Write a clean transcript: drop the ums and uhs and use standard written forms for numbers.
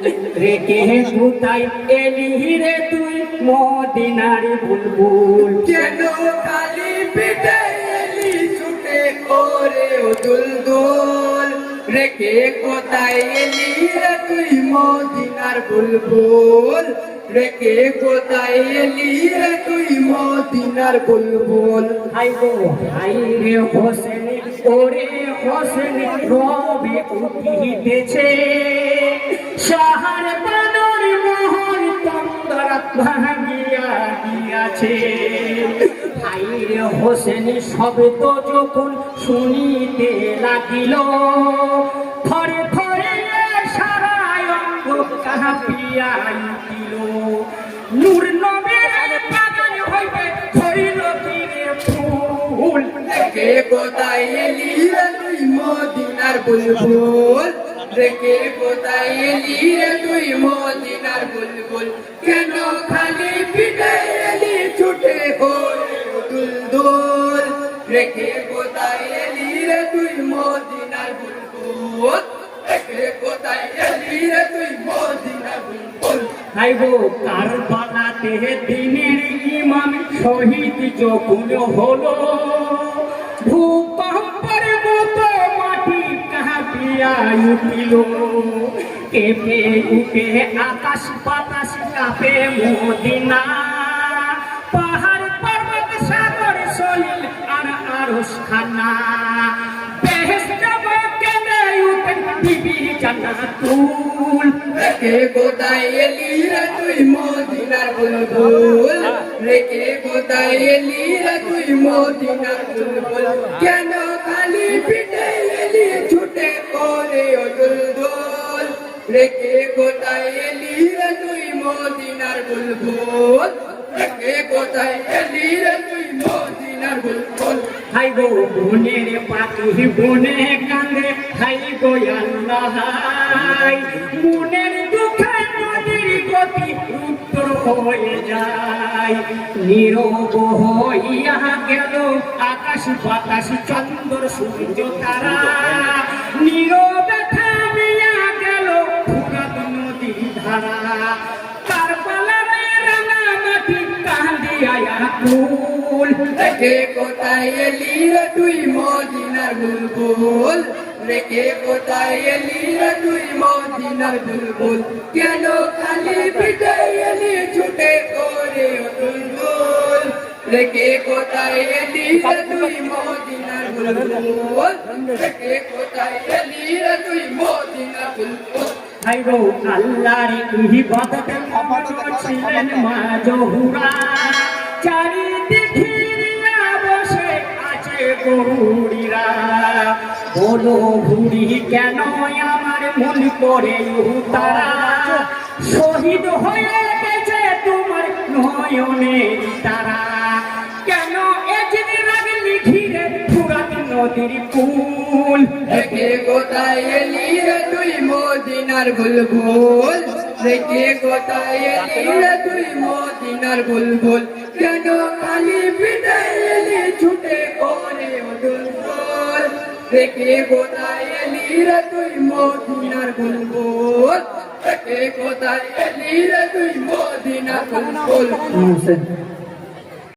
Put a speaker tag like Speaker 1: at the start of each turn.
Speaker 1: রেখে কোথায় এলি রে তুই মদিনার বুলবুল
Speaker 2: কেন খালি পিঠে এলি ছুটে করে ও দুলদুল রেখে কোথায় এলি রে তুই মদিনার বুলবুল রেখে কোথায় এলি রে তুই মদিনার বুলবুল
Speaker 1: হাই গো হাই রে হোসেন ওরে হোসেন রবি উঠিতেছে শাহার বানর মোহন তন্দরাত ভাঙিয়া গিয়াছে হাই রে হোসেন শব্দ যখন শুনিতে লাগিল থরে থরে সারা অঙ্গ কাঁপিয়া উঠিল নূর নবীর বাগান হইতে ধরিল তীরে ফুল
Speaker 2: রেখে কোথায় এলি রে তুই মদিনার বুলবুল রেখে কোথায় এলি রে তুই মদিনার বুলবুল কেন খালি পিঠে এলি ছুটে করে দুলদুল রেখে কোথায় এলি রে তুই মদিনার বুলবুল রেখে কোথায় এলি রে তুই মদিনার বুলবুল
Speaker 1: হাই গো কারবালাতে দিনের ইমাম শহীদ যখন হলো ভূকম্পের মতো মাটি কাঁপিয়া উঠিল কেঁপে উঠে আকাশ বাতাস কাঁপে মদিনা পাহাড় পর্বত সাগর সলিল আর আরশ খানা বেহেশত কেঁদে উঠে বিবি জান্নাতুল
Speaker 2: রেখে কোথায় এলি রে তুই মদিনার বুলবুল রেখে কোথায় এলি রে তুই মদিনার বুলবুল কেন খালি পিঠে এলি ছুটে করে ও দুলদুল রেখে কোথায় এলি রে তুই মদিনার বুলবুল রেখে কোথায় এলি রে তুই মদিনার বুলবুল
Speaker 1: হাই গো বনের পাখি বনে কান্দে হাই গো আল্লাহ মনের দুঃখে নদীর গতি উত্তর হয়ে যায় নীরব হইয়া গেল আকাশ বাতাস চন্দ্র সূর্য তারা নীরবে থামিয়া গেল ফুরাত নদী ধারা কারবালার রাঙা মাটি কাঁদিয়া আকুল
Speaker 2: রেখে কোথায় এলি রে তুই মদিনার বুলবুল রেখে কোথায় এলি রে তুই মদিনার বুলবুল কেন খালি পিঠে এলি ছুটে করে ও দুলদুল রেখে কোথায় এলি রে তুই মদিনার বুলবুল রেখে কোথায় এলি রে তুই মদিনার বুলবুল
Speaker 1: হাই গো আল্লাহর ইবাদতে ছিলেন মা জহুরা চারিদিকে বসে আছে গরুড়িরা বলো ঘুরি কেন আমার মন করে তারা শহীদ হয়ে গেছে তোমার নয়নের তারা কেন এজনি লাগলি ঘিরে ফুরাত নদীর কুল
Speaker 2: রেখে কোথায় এলি রে তুই মদিনার বুলবুল রেখে কোথায় এলি রে তুই মদিনার বুলবুল কেন খালি পিঠে এলি ছুটে করে ও দুলদুল রেখে কোথায় এলি রে তুই মদিনার বুলবুল রেখে কোথায় এলি রে তুই মদিনার বুলবুল